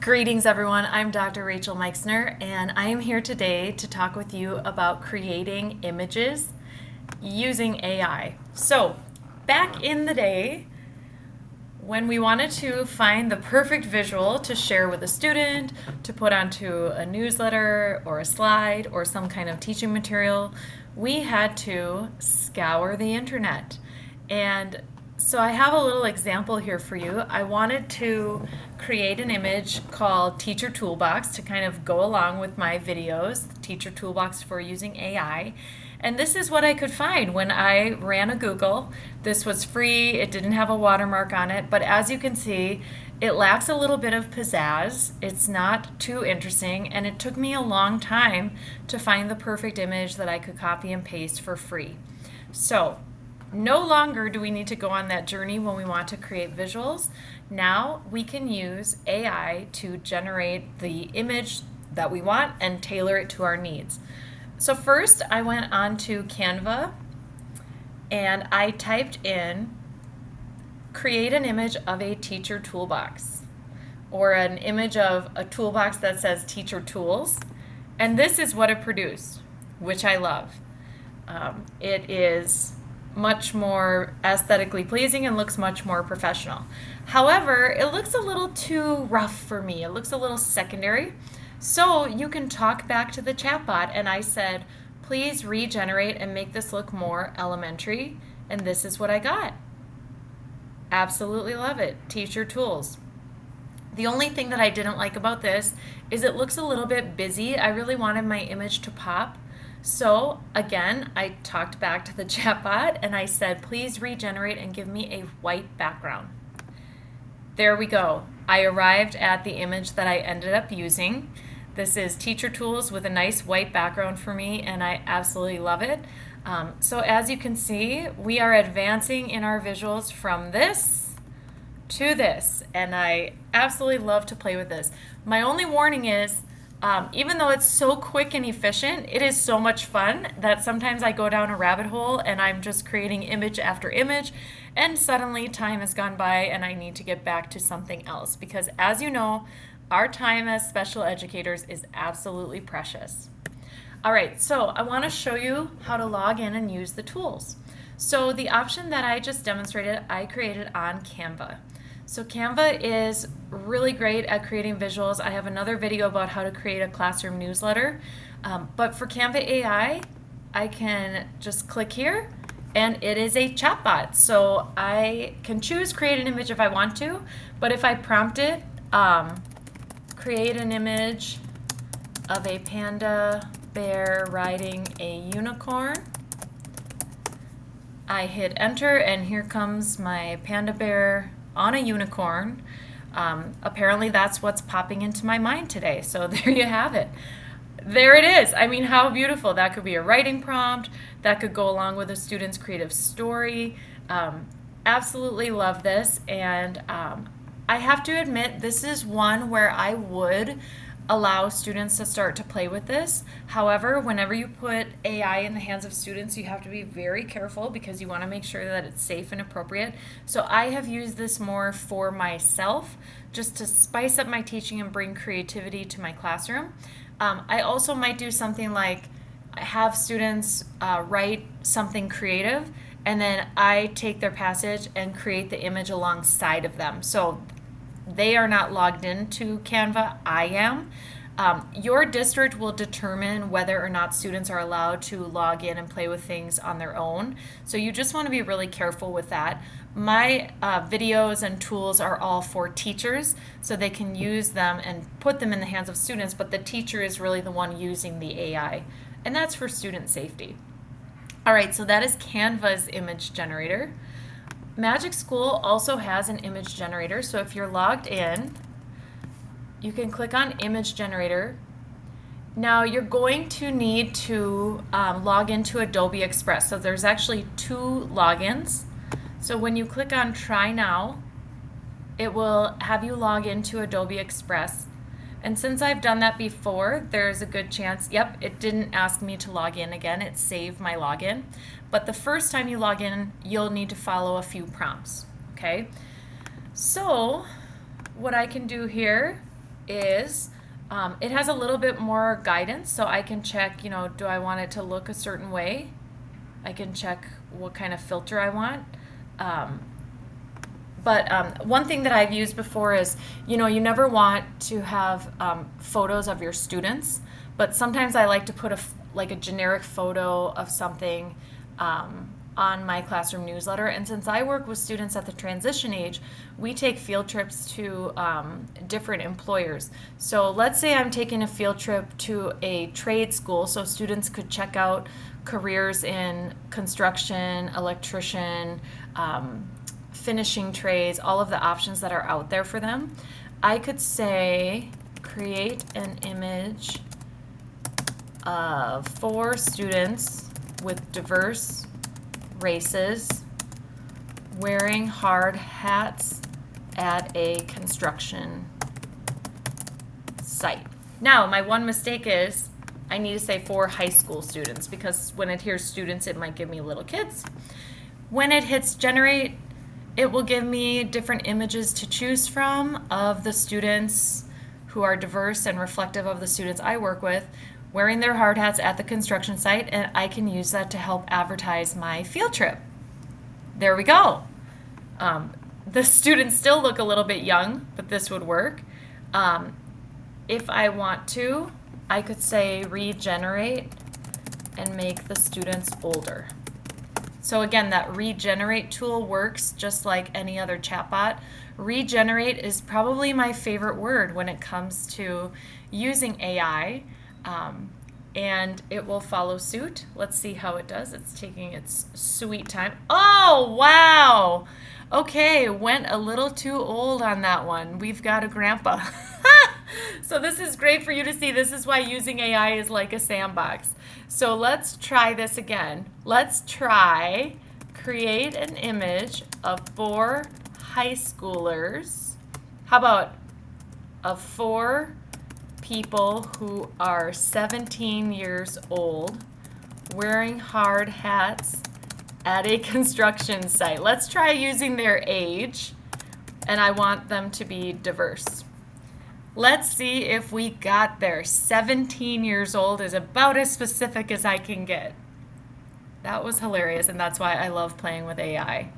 Greetings everyone, I'm Dr. Rachel Meixner and I am here today to talk with you about creating images using AI. So, back in the day, when we wanted to find the perfect visual to share with a student, to put onto a newsletter or a slide or some kind of teaching material, we had to scour the internet. And so I have a little example here for you. I wanted to create an image called Teacher Toolbox to kind of go along with my videos, Teacher Toolbox for using AI. And this is what I could find when I ran a Google. This was free, it didn't have a watermark on it, but as you can see, it lacks a little bit of pizzazz. It's not too interesting, and it took me a long time to find the perfect image that I could copy and paste for free. So, no longer do we need to go on that journey when we want to create visuals. Now we can use AI to generate the image that we want and tailor it to our needs. So first I went on to Canva and I typed in create an image of a teacher toolbox or an image of a toolbox that says teacher tools, and this is what it produced, which I love. It is much more aesthetically pleasing and looks much more professional. However, it looks a little too rough for me. It looks a little secondary. So you can talk back to the chatbot, and I said, please regenerate and make this look more elementary, and this is what I got. Absolutely love it. Teacher tools. The only thing that I didn't like about this is it looks a little bit busy. I really wanted my image to pop. So again, I talked back to the chatbot and I said, please regenerate and give me a white background. There we go. I arrived at the image that I ended up using. This is Teacher Tools with a nice white background for me, and I absolutely love it. So as you can see, we are advancing in our visuals from this to this, and I absolutely love to play with this. My only warning is, even though it's so quick and efficient, it is so much fun that sometimes I go down a rabbit hole and I'm just creating image after image, and suddenly time has gone by and I need to get back to something else, because as you know, our time as special educators is absolutely precious. All right, so I want to show you how to log in and use the tools. So the option that I just demonstrated, I created on Canva. So Canva is really great at creating visuals. I have another video about how to create a classroom newsletter. But for Canva AI, I can just click here and it is a chatbot. So I can choose create an image if I want to, but if I prompt it, create an image of a panda bear riding a unicorn, I hit enter and here comes my panda bear on a unicorn. Apparently that's what's popping into my mind today. So there you have it. There it is. I mean, how beautiful. That could be a writing prompt. That could go along with a student's creative story. Absolutely love this. And I have to admit, this is one where I would allow students to start to play with this. However, whenever you put AI in the hands of students, you have to be very careful because you want to make sure that it's safe and appropriate. So I have used this more for myself, just to spice up my teaching and bring creativity to my classroom. I also might do something like have students write something creative, and then I take their passage and create the image alongside of them. So they are not logged into Canva, I am. Your district will determine whether or not students are allowed to log in and play with things on their own. So you just want to be really careful with that. My videos and tools are all for teachers, so they can use them and put them in the hands of students, but the teacher is really the one using the AI, and that's for student safety. All right, so that is Canva's image generator. Magic School also has an image generator, so if you're logged in, you can click on image generator. Now you're going to need to log into Adobe Express. So there's actually two logins. So when you click on try now, it will have you log into Adobe Express. And since I've done that before, there's a good chance, yep, it didn't ask me to log in again, it saved my login. But the first time you log in, you'll need to follow a few prompts, okay? So what I can do here is it has a little bit more guidance, so I can check, do I want it to look a certain way? I can check what kind of filter I want. Um, but one thing that I've used before is, you never want to have photos of your students, but sometimes I like to put like a generic photo of something on my classroom newsletter. And since I work with students at the transition age, we take field trips to different employers. So let's say I'm taking a field trip to a trade school, so students could check out careers in construction, electrician, finishing trades, all of the options that are out there for them. I could say create an image of 4 students with diverse races wearing hard hats at a construction site. Now, my one mistake is I need to say 4 high school students, because when it hears students, it might give me little kids. When it hits generate, it will give me different images to choose from of the students who are diverse and reflective of the students I work with, wearing their hard hats at the construction site, and I can use that to help advertise my field trip. There we go. The students still look a little bit young, but this would work. If I want to, I could say regenerate and make the students older. So again, that regenerate tool works just like any other chatbot. Regenerate is probably my favorite word when it comes to using AI, and it will follow suit. Let's see how it does. It's taking its sweet time. Oh, wow. Okay, went a little too old on that one. We've got a grandpa. So this is great for you to see. This is why using AI is like a sandbox. So let's try this again. Let's try create an image of 4 high schoolers. How about of 4 people who are 17 years old wearing hard hats at a construction site. Let's try using their age, and I want them to be diverse. Let's see if we got there. 17 years old is about as specific as I can get. That was hilarious, and that's why I love playing with AI.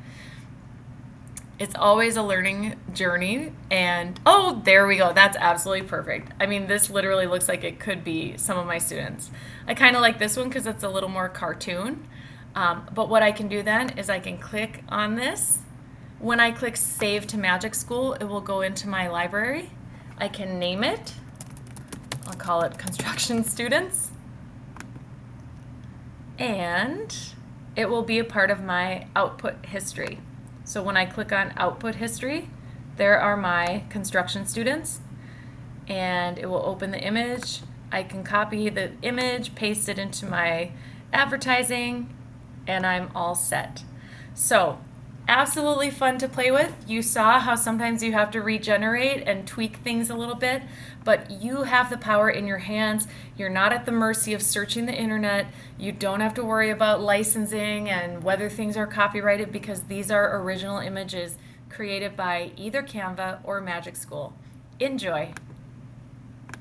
It's always a learning journey, and oh, there we go. That's absolutely perfect. I mean, this literally looks like it could be some of my students. I kind of like this one because it's a little more cartoon, but what I can do then is I can click on this. When I click Save to Magic School, it will go into my library. I can name it. I'll call it Construction Students. And it will be a part of my output history. So when I click on output history, there are my construction students, and it will open the image. I can copy the image, paste it into my advertising, and I'm all set. So absolutely fun to play with. You saw how sometimes you have to regenerate and tweak things a little bit, but you have the power in your hands. You're not at the mercy of searching the internet. You don't have to worry about licensing and whether things are copyrighted, because these are original images created by either Canva or Magic School. Enjoy.